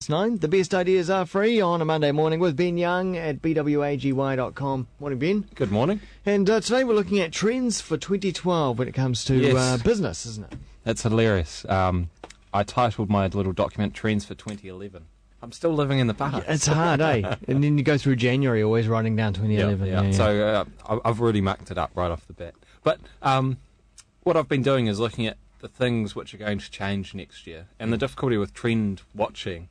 9. The best ideas are free on a Monday morning with Ben Young at bwagy.com. Morning, Ben. Good morning. And today we're looking at trends for 2012 when it comes to Yes. business, isn't it? That's hilarious. I titled my little document Trends for 2011. I'm still living in the past. It's hard, eh? And then you go through January always writing down 2011. Yeah. So I've already marked it up right off the bat. But what I've been doing is looking at the things which are going to change next year. And the difficulty with trend watching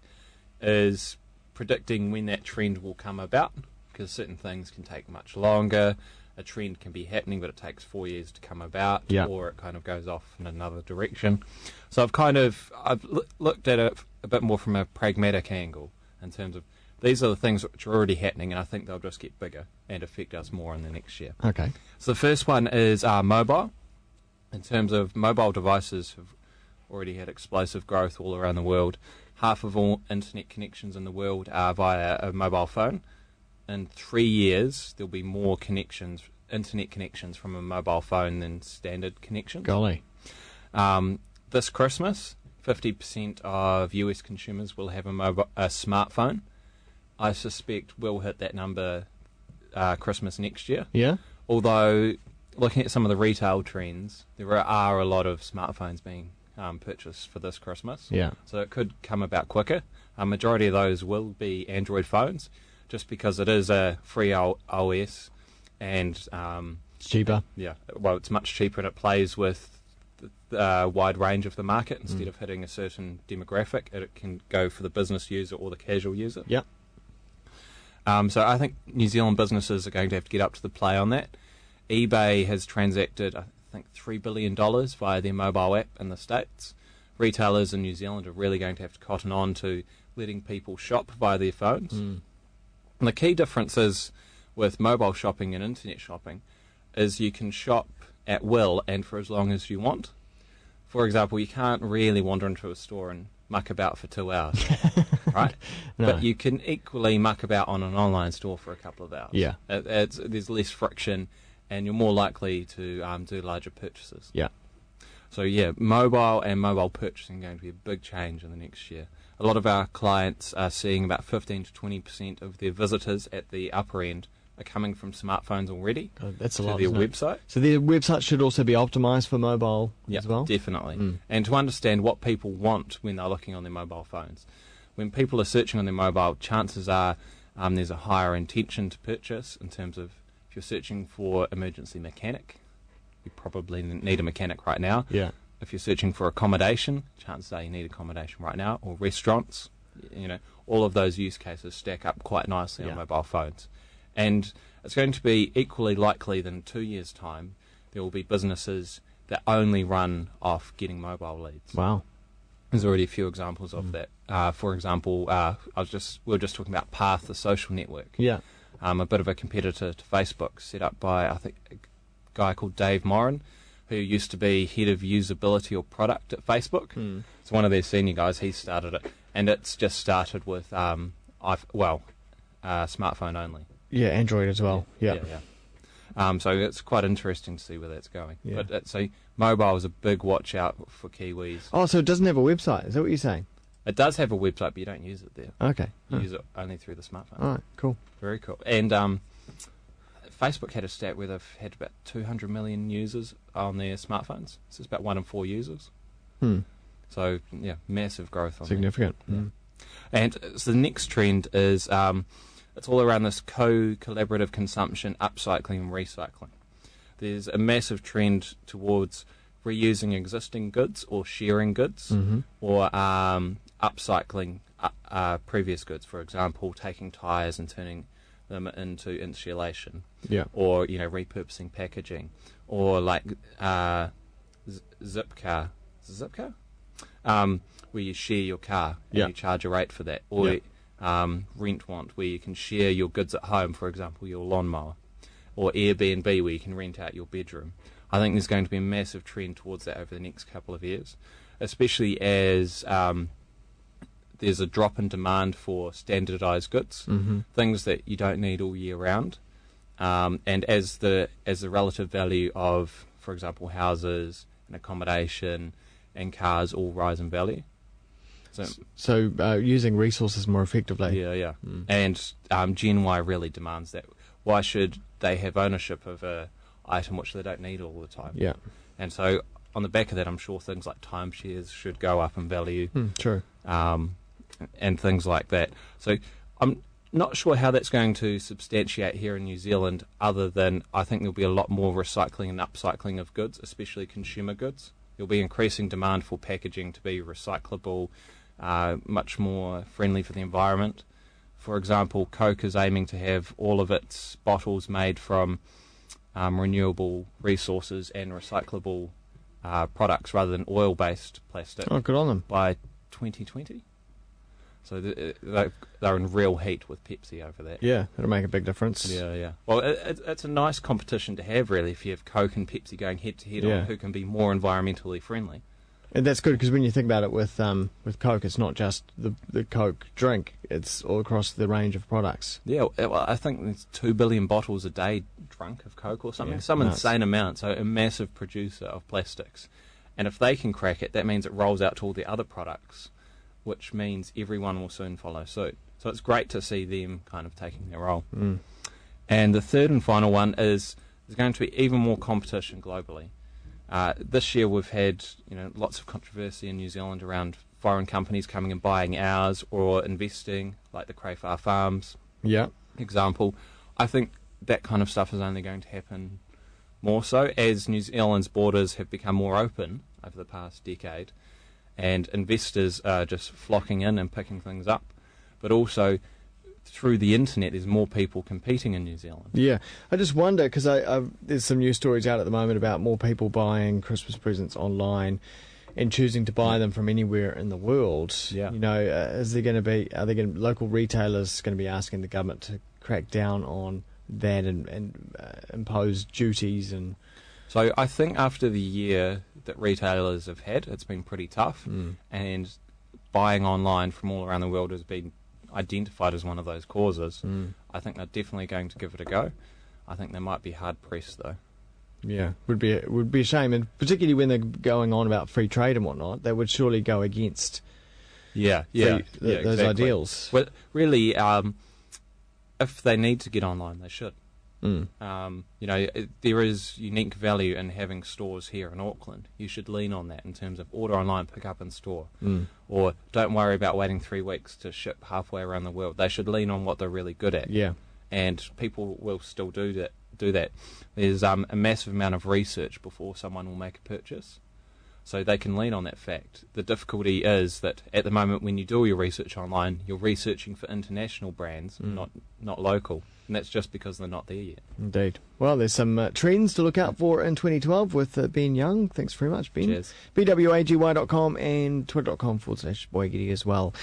is predicting when that trend will come about, because certain things can take much longer. A trend can be happening, but it takes 4 years to come about, or it kind of goes off in another direction. So I've looked at it a bit more from a pragmatic angle in terms of these are the things which are already happening, and I think they'll just get bigger and affect us more in the next year. Okay. So the first one is mobile. In terms of mobile devices have already had explosive growth all around the world. Half of all internet connections in the world are via a mobile phone. In 3 years, there'll be more internet connections from a mobile phone than standard connections. Golly. This Christmas, 50% of US consumers will have a smartphone. I suspect we'll hit that number Christmas next year. Yeah? Although, looking at some of the retail trends, there are a lot of smartphones being purchased for this Christmas. Yeah. So it could come about quicker. A majority of those will be Android phones, just because it is a free OS and It's cheaper. yeah, well, it's much cheaper and it plays with the wide range of the market. Instead of hitting a certain demographic, it can go for the business user or the casual user. Yep. So I think New Zealand businesses are going to have to get up to the play on that. eBay has transacted, I think, $3 billion via their mobile app in the States. Retailers in New Zealand are really going to have to cotton on to letting people shop via their phones. And the key difference is with mobile shopping and internet shopping is you can shop at will and for as long as you want. For example, you can't really wander into a store and muck about for 2 hours, right? No. But you can equally muck about on an online store for a couple of hours. Yeah. There's less friction and you're more likely to do larger purchases. Yeah. So yeah, mobile and mobile purchasing are going to be a big change in the next year. A lot of our clients are seeing about 15 to 20% of their visitors at the upper end are coming from smartphones already. That's a to lot, their isn't it? website. So their website should also be optimised for mobile as well? Definitely. And to understand what people want when they're looking on their mobile phones. When people are searching on their mobile, chances are there's a higher intention to purchase in terms of if you're searching for emergency mechanic, you probably need a mechanic right now. Yeah. If you're searching for accommodation, chances are you need accommodation right now, or restaurants. All of those use cases stack up quite nicely on mobile phones. And it's going to be equally likely that in 2 years' time, there will be businesses that only run off getting mobile leads. Wow. There's already a few examples of that. For example, we were just talking about Path, the social network. Yeah. A bit of a competitor to Facebook, set up by, I think, a guy called Dave Morin, who used to be head of usability or product at Facebook. It's one of their senior guys. He started it, and it's just started with smartphone only. Yeah, Android as well. Yeah. So it's quite interesting to see where that's going. Yeah. But so mobile is a big watch out for Kiwis. Oh, so it doesn't have a website? Is that what you're saying? It does have a website, but you don't use it there. Okay. You use it only through the smartphone. All right, cool. Very cool. And Facebook had a stat where they've had about 200 million users on their smartphones. So it's about 1 in 4 users. So, yeah, massive growth on Significant. that. And so the next trend is it's all around this collaborative consumption, upcycling and recycling. There's a massive trend towards reusing existing goods or sharing goods or upcycling previous goods. For example, taking tyres and turning them into insulation. Yeah. Or, repurposing packaging. Or like Zipcar. Is it Zipcar? Where you share your car and you charge a rate for that. Or Rentwant, where you can share your goods at home, for example, your lawnmower. Or Airbnb, where you can rent out your bedroom. I think there's going to be a massive trend towards that over the next couple of years, especially as there's a drop in demand for standardised goods, things that you don't need all year round, and as the relative value of, for example, houses and accommodation and cars all rise in value. So using resources more effectively. Yeah. And Gen Y really demands that. Why should they have ownership of a item which they don't need all the time? Yeah. And so on the back of that, I'm sure things like timeshares should go up in value. True. And things like that. So I'm not sure how that's going to substantiate here in New Zealand, other than I think there'll be a lot more recycling and upcycling of goods, especially consumer goods. There'll be increasing demand for packaging to be recyclable, much more friendly for the environment. For example, Coke is aiming to have all of its bottles made from renewable resources and recyclable products rather than oil-based plastic. Oh, good on them. By 2020. So they're in real heat with Pepsi over that. Yeah, that'll make a big difference. Yeah. Well, it's a nice competition to have, really, if you have Coke and Pepsi going head-to-head on who can be more environmentally friendly. And that's good, because when you think about it with Coke, it's not just the Coke drink, it's all across the range of products. Yeah, well, I think there's 2 billion bottles a day drunk of Coke or something, some nuts. Insane amount, so a massive producer of plastics. And if they can crack it, that means it rolls out to all the other products, which means everyone will soon follow suit. So it's great to see them kind of taking their role. And the third and final one is there's going to be even more competition globally. This year we've had lots of controversy in New Zealand around foreign companies coming and buying ours or investing, like the Crayfar Farms example. I think that kind of stuff is only going to happen more so as New Zealand's borders have become more open over the past decade, and investors are just flocking in and picking things up. But also, through the internet, there's more people competing in New Zealand. Yeah, I just wonder, because there's some news stories out at the moment about more people buying Christmas presents online and choosing to buy them from anywhere in the world. Yeah. Are local retailers going to be asking the government to crack down on that and impose duties? And so I think after the year that retailers have had, it's been pretty tough, and buying online from all around the world has been identified as one of those causes. I think they're definitely going to give it a go. I think they might be hard pressed though. Yeah, would be a shame, and particularly when they're going on about free trade and whatnot, that would surely go against those exactly. Ideals. Well, really, if they need to get online, they should. There is unique value in having stores here in Auckland. You should lean on that in terms of order online, pick up in store, or don't worry about waiting 3 weeks to ship halfway around the world. They should lean on what they're really good at. Yeah, and people will still do that. There's a massive amount of research before someone will make a purchase, so they can lean on that fact. The difficulty is that at the moment, when you do your research online, you're researching for international brands, not local. And that's just because they're not there yet. Indeed. Well, there's some trends to look out for in 2012 with Ben Young. Thanks very much, Ben. Cheers. bwagy.com and twitter.com/boygiddy as well.